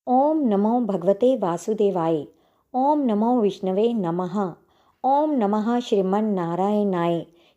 ओम नमो भगवते वासुदेवाय। ओम नमो विष्णवे नमः। ओम नमः श्रीमन्नारायणाय।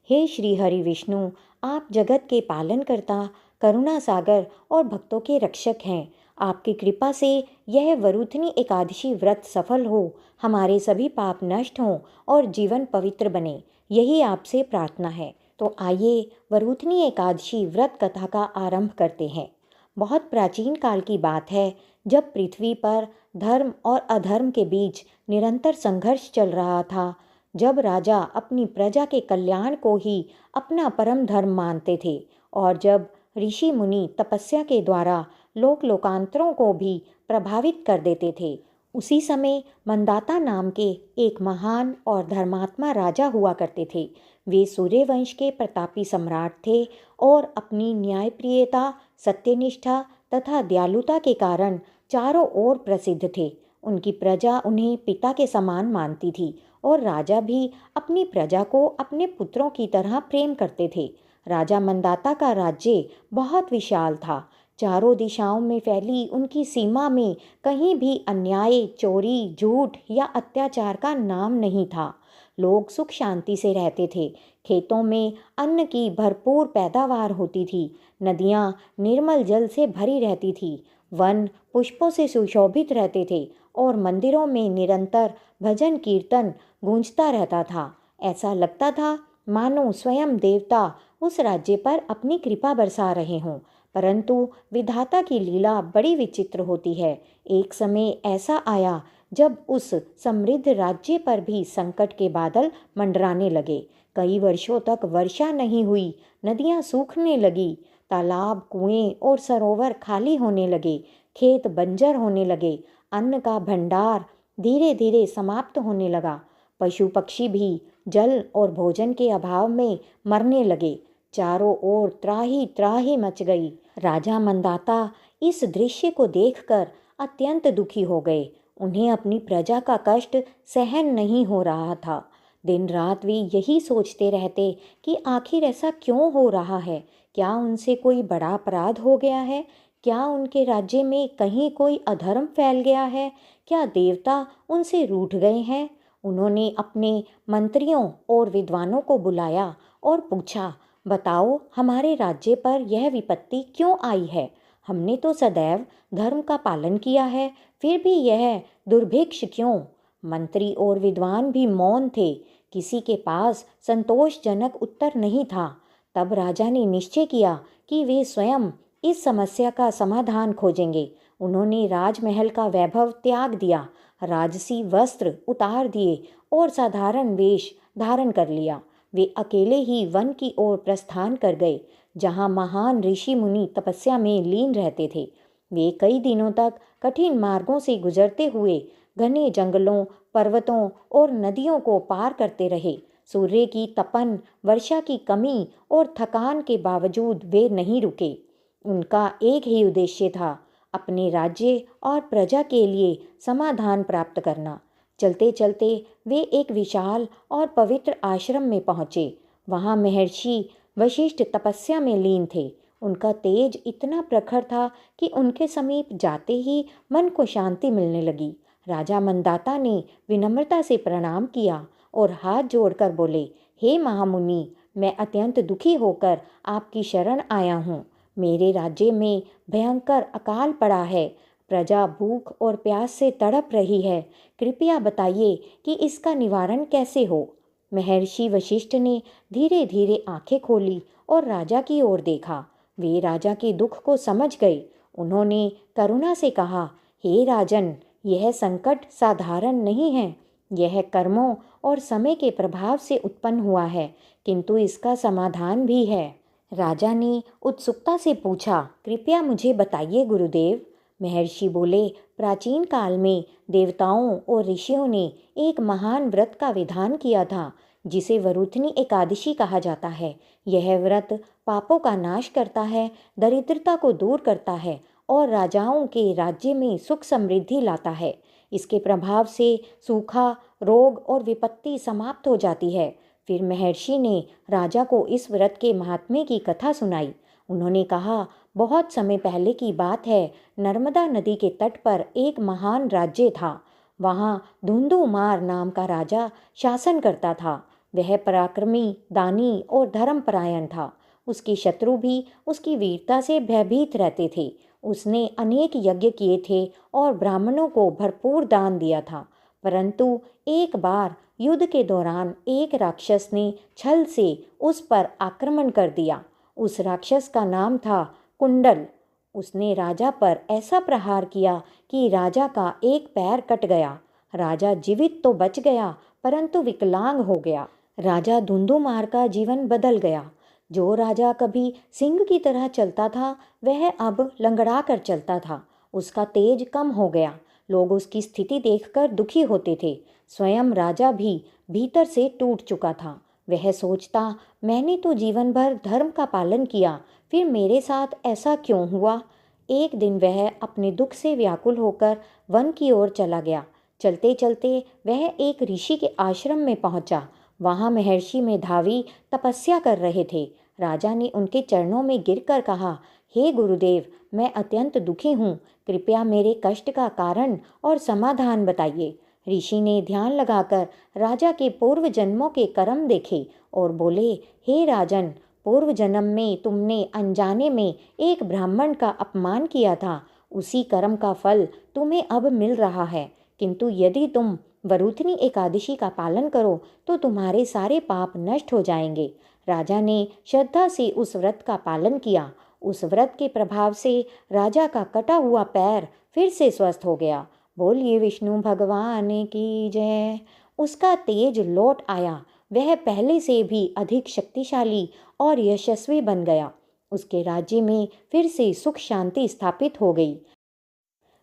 हे श्री हरि विष्णु, आप जगत के पालन करता, करुणा सागर और भक्तों के रक्षक हैं। आपकी कृपा से यह वरुथनी एकादशी व्रत सफल हो, हमारे सभी पाप नष्ट हों और जीवन पवित्र बने, यही आपसे प्रार्थना है। तो आइए वरुथनी एकादशी व्रत कथा का आरंभ करते हैं। बहुत प्राचीन काल की बात है, जब पृथ्वी पर धर्म और अधर्म के बीच निरंतर संघर्ष चल रहा था। जब राजा अपनी प्रजा के कल्याण को ही अपना परम धर्म मानते थे और जब ऋषि मुनि तपस्या के द्वारा लोक लोकांतरों को भी प्रभावित कर देते थे, उसी समय मंदाता नाम के एक महान और धर्मात्मा राजा हुआ करते थे। वे सूर्यवंश के प्रतापी सम्राट थे और अपनी न्यायप्रियता, सत्यनिष्ठा तथा दयालुता के कारण चारों ओर प्रसिद्ध थे। उनकी प्रजा उन्हें पिता के समान मानती थी और राजा भी अपनी प्रजा को अपने पुत्रों की तरह प्रेम करते थे। राजा मंदाता का राज्य बहुत विशाल था। चारों दिशाओं में फैली उनकी सीमा में कहीं भी अन्याय, चोरी, झूठ या अत्याचार का नाम नहीं था। लोग सुख शांति से रहते थे। खेतों में अन्न की भरपूर पैदावार होती थी। नदियाँ निर्मल जल से भरी रहती थी। वन पुष्पों से सुशोभित रहते थे और मंदिरों में निरंतर भजन कीर्तन गूंजता रहता था। ऐसा लगता था मानो स्वयं देवता उस राज्य पर अपनी कृपा बरसा रहे हों। परंतु विधाता की लीला बड़ी विचित्र होती है। एक समय ऐसा आया जब उस समृद्ध राज्य पर भी संकट के बादल मंडराने लगे। कई वर्षों तक वर्षा नहीं हुई, नदियां सूखने लगी, तालाब, कुएं और सरोवर खाली होने लगे, खेत बंजर होने लगे, अन्न का भंडार धीरे धीरे समाप्त होने लगा। पशु पक्षी भी जल और भोजन के अभाव में मरने लगे। चारों ओर त्राही त्राही मच गई। राजा मंदाता इस दृश्य को देखकर अत्यंत दुखी हो गए। उन्हें अपनी प्रजा का कष्ट सहन नहीं हो रहा था। दिन रात वे यही सोचते रहते कि आखिर ऐसा क्यों हो रहा है। क्या उनसे कोई बड़ा अपराध हो गया है? क्या उनके राज्य में कहीं कोई अधर्म फैल गया है? क्या देवता उनसे रूठ गए हैं? उन्होंने अपने मंत्रियों और विद्वानों को बुलाया और पूछा, बताओ हमारे राज्य पर यह विपत्ति क्यों आई है? हमने तो सदैव धर्म का पालन किया है, फिर भी यह दुर्भिक्ष क्यों? मंत्री और विद्वान भी मौन थे। किसी के पास संतोषजनक उत्तर नहीं था। तब राजा ने निश्चय किया कि वे स्वयं इस समस्या का समाधान खोजेंगे। उन्होंने राजमहल का वैभव त्याग दिया, राजसी वस्त्र उतार दिए और साधारण वेश धारण कर लिया। वे अकेले ही वन की ओर प्रस्थान कर गए, जहाँ महान ऋषि मुनि तपस्या में लीन रहते थे। वे कई दिनों तक कठिन मार्गों से गुजरते हुए घने जंगलों, पर्वतों और नदियों को पार करते रहे। सूर्य की तपन, वर्षा की कमी और थकान के बावजूद वे नहीं रुके। उनका एक ही उद्देश्य था, अपने राज्य और प्रजा के लिए समाधान प्राप्त करना। चलते चलते वे एक विशाल और पवित्र आश्रम में पहुँचे। वहाँ महर्षि वशिष्ठ तपस्या में लीन थे। उनका तेज इतना प्रखर था कि उनके समीप जाते ही मन को शांति मिलने लगी। राजा मंदाता ने विनम्रता से प्रणाम किया और हाथ जोड़कर बोले, हे महामुनि, मैं अत्यंत दुखी होकर आपकी शरण आया हूँ। मेरे राज्य में भयंकर अकाल पड़ा है। प्रजा भूख और प्यास से तड़प रही है। कृपया बताइए कि इसका निवारण कैसे हो। महर्षि वशिष्ठ ने धीरे धीरे आंखें खोली और राजा की ओर देखा। वे राजा के दुख को समझ गए। उन्होंने करुणा से कहा, हे राजन, यह संकट साधारण नहीं है। यह कर्मों और समय के प्रभाव से उत्पन्न हुआ है, किंतु इसका समाधान भी है। राजा ने उत्सुकता से पूछा, कृपया मुझे बताइए गुरुदेव। महर्षि बोले, प्राचीन काल में देवताओं और ऋषियों ने एक महान व्रत का विधान किया था, जिसे वरुथनी एकादशी कहा जाता है। यह व्रत पापों का नाश करता है, दरिद्रता को दूर करता है और राजाओं के राज्य में सुख समृद्धि लाता है। इसके प्रभाव से सूखा, रोग और विपत्ति समाप्त हो जाती है। फिर महर्षि ने राजा को इस व्रत के महात्म्य की कथा सुनाई। उन्होंने कहा, बहुत समय पहले की बात है। नर्मदा नदी के तट पर एक महान राज्य था। वहाँ धुंधुमार नाम का राजा शासन करता था। वह पराक्रमी, दानी और धर्मपरायण था। उसके शत्रु भी उसकी वीरता से भयभीत रहते थे। उसने अनेक यज्ञ किए थे और ब्राह्मणों को भरपूर दान दिया था। परंतु एक बार युद्ध के दौरान एक राक्षस ने छल से उस पर आक्रमण कर दिया। उस राक्षस का नाम था कुंडल। उसने राजा पर ऐसा प्रहार किया कि राजा का एक पैर कट गया। राजा जीवित तो बच गया, परंतु विकलांग हो गया। राजा धुंधुमार का जीवन बदल गया। जो राजा कभी सिंह की तरह चलता था, वह अब लंगड़ा कर चलता था। उसका तेज कम हो गया। लोग उसकी स्थिति देखकर दुखी होते थे। स्वयं राजा भी भीतर से टूट चुका था। वह सोचता, मैंने तो जीवन भर धर्म का पालन किया, फिर मेरे साथ ऐसा क्यों हुआ। एक दिन वह अपने दुख से व्याकुल होकर वन की ओर चला गया। चलते चलते वह एक ऋषि के आश्रम में पहुंचा। वहां महर्षि मेधावी तपस्या कर रहे थे। राजा ने उनके चरणों में गिरकर कहा, हे गुरुदेव, मैं अत्यंत दुखी हूँ। कृपया मेरे कष्ट का कारण और समाधान बताइए। ऋषि ने ध्यान लगाकर राजा के पूर्व जन्मों के कर्म देखे और बोले, हे राजन, पूर्व जन्म में तुमने अनजाने में एक ब्राह्मण का अपमान किया था। उसी कर्म का फल तुम्हें अब मिल रहा है। किंतु यदि तुम वरुथनी एकादशी का पालन करो तो तुम्हारे सारे पाप नष्ट हो जाएंगे। राजा ने श्रद्धा से उस व्रत का पालन किया। उस व्रत के प्रभाव से राजा का कटा हुआ पैर फिर से स्वस्थ हो गया। बोलिए विष्णु भगवान की जय। उसका तेज लौट आया। वह पहले से भी अधिक शक्तिशाली और यशस्वी बन गया। उसके राज्य में फिर से सुख शांति स्थापित हो गई।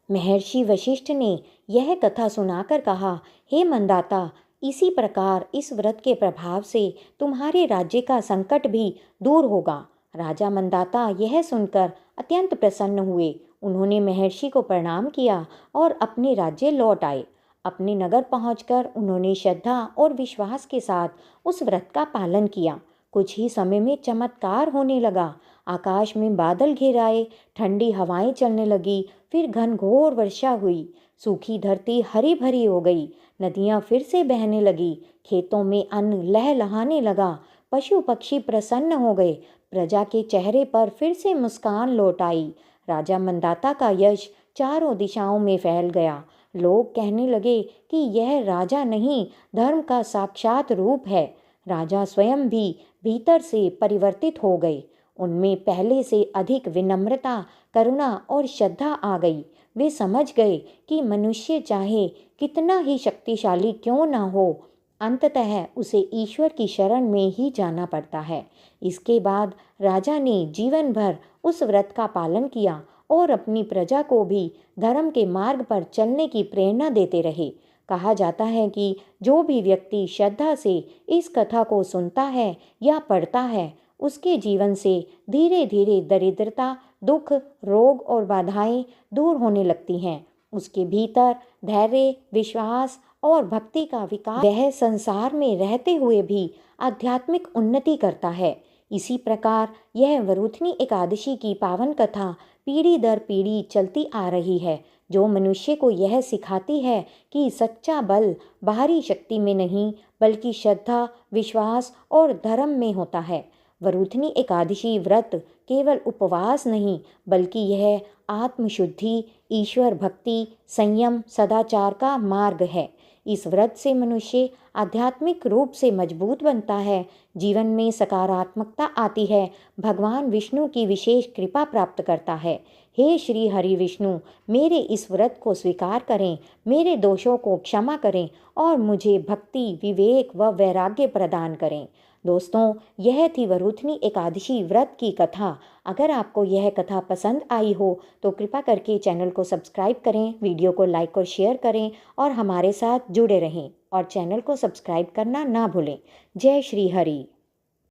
महर्षि वशिष्ठ ने यह कथा सुनाकर कहा, हे मंदाता, इसी प्रकार इस व्रत के प्रभाव से तुम्हारे राज्य का संकट भी दूर होगा। राजा मंदाता यह सुनकर अत्यंत प्रसन्न हुए। उन्होंने महर्षि को प्रणाम किया और अपने राज्य लौट आए। अपने नगर पहुंचकर उन्होंने श्रद्धा और विश्वास के साथ उस व्रत का पालन किया। कुछ ही समय में चमत्कार होने लगा। आकाश में बादल घिर आए, ठंडी हवाएं चलने लगी, फिर घनघोर वर्षा हुई। सूखी धरती हरी भरी हो गई। नदियां फिर से बहने लगी। खेतों में अन्न लहलहाने लगा। पशु पक्षी प्रसन्न हो गए। प्रजा के चेहरे पर फिर से मुस्कान लौट आई। राजा मंदाता का यश चारों दिशाओं में फैल गया। लोग कहने लगे कि यह राजा नहीं, धर्म का साक्षात रूप है। राजा स्वयं भी भीतर से परिवर्तित हो गए। उनमें पहले से अधिक विनम्रता, करुणा और श्रद्धा आ गई। वे समझ गए कि मनुष्य चाहे कितना ही शक्तिशाली क्यों ना हो, अंततः उसे ईश्वर की शरण में ही जाना पड़ता है। इसके बाद राजा ने जीवन भर उस व्रत का पालन किया और अपनी प्रजा को भी धर्म के मार्ग पर चलने की प्रेरणा देते रहे। कहा जाता है कि जो भी व्यक्ति श्रद्धा से इस कथा को सुनता है या पढ़ता है, उसके जीवन से धीरे धीरे दरिद्रता, दुख, रोग और बाधाएं दूर होने लगती हैं। उसके भीतर धैर्य, विश्वास और भक्ति का विकास, वह संसार में रहते हुए भी आध्यात्मिक उन्नति करता है। इसी प्रकार यह वरुथनी एकादशी की पावन कथा पीढ़ी दर पीढ़ी चलती आ रही है, जो मनुष्य को यह सिखाती है कि सच्चा बल बाहरी शक्ति में नहीं, बल्कि श्रद्धा, विश्वास और धर्म में होता है। वरुथनी एकादशी व्रत केवल उपवास नहीं, बल्कि यह आत्मशुद्धि, ईश्वर भक्ति, संयम, सदाचार का मार्ग है। इस व्रत से मनुष्य आध्यात्मिक रूप से मजबूत बनता है, जीवन में सकारात्मकता आती है, भगवान विष्णु की विशेष कृपा प्राप्त करता है। हे श्री हरि विष्णु, मेरे इस व्रत को स्वीकार करें, मेरे दोषों को क्षमा करें और मुझे भक्ति, विवेक व वैराग्य प्रदान करें। दोस्तों, यह थी वरुथनी एकादशी व्रत की कथा। अगर आपको यह कथा पसंद आई हो तो कृपा करके चैनल को सब्सक्राइब करें, वीडियो को लाइक और शेयर करें और हमारे साथ जुड़े रहें और चैनल को सब्सक्राइब करना ना भूलें। जय श्री हरि।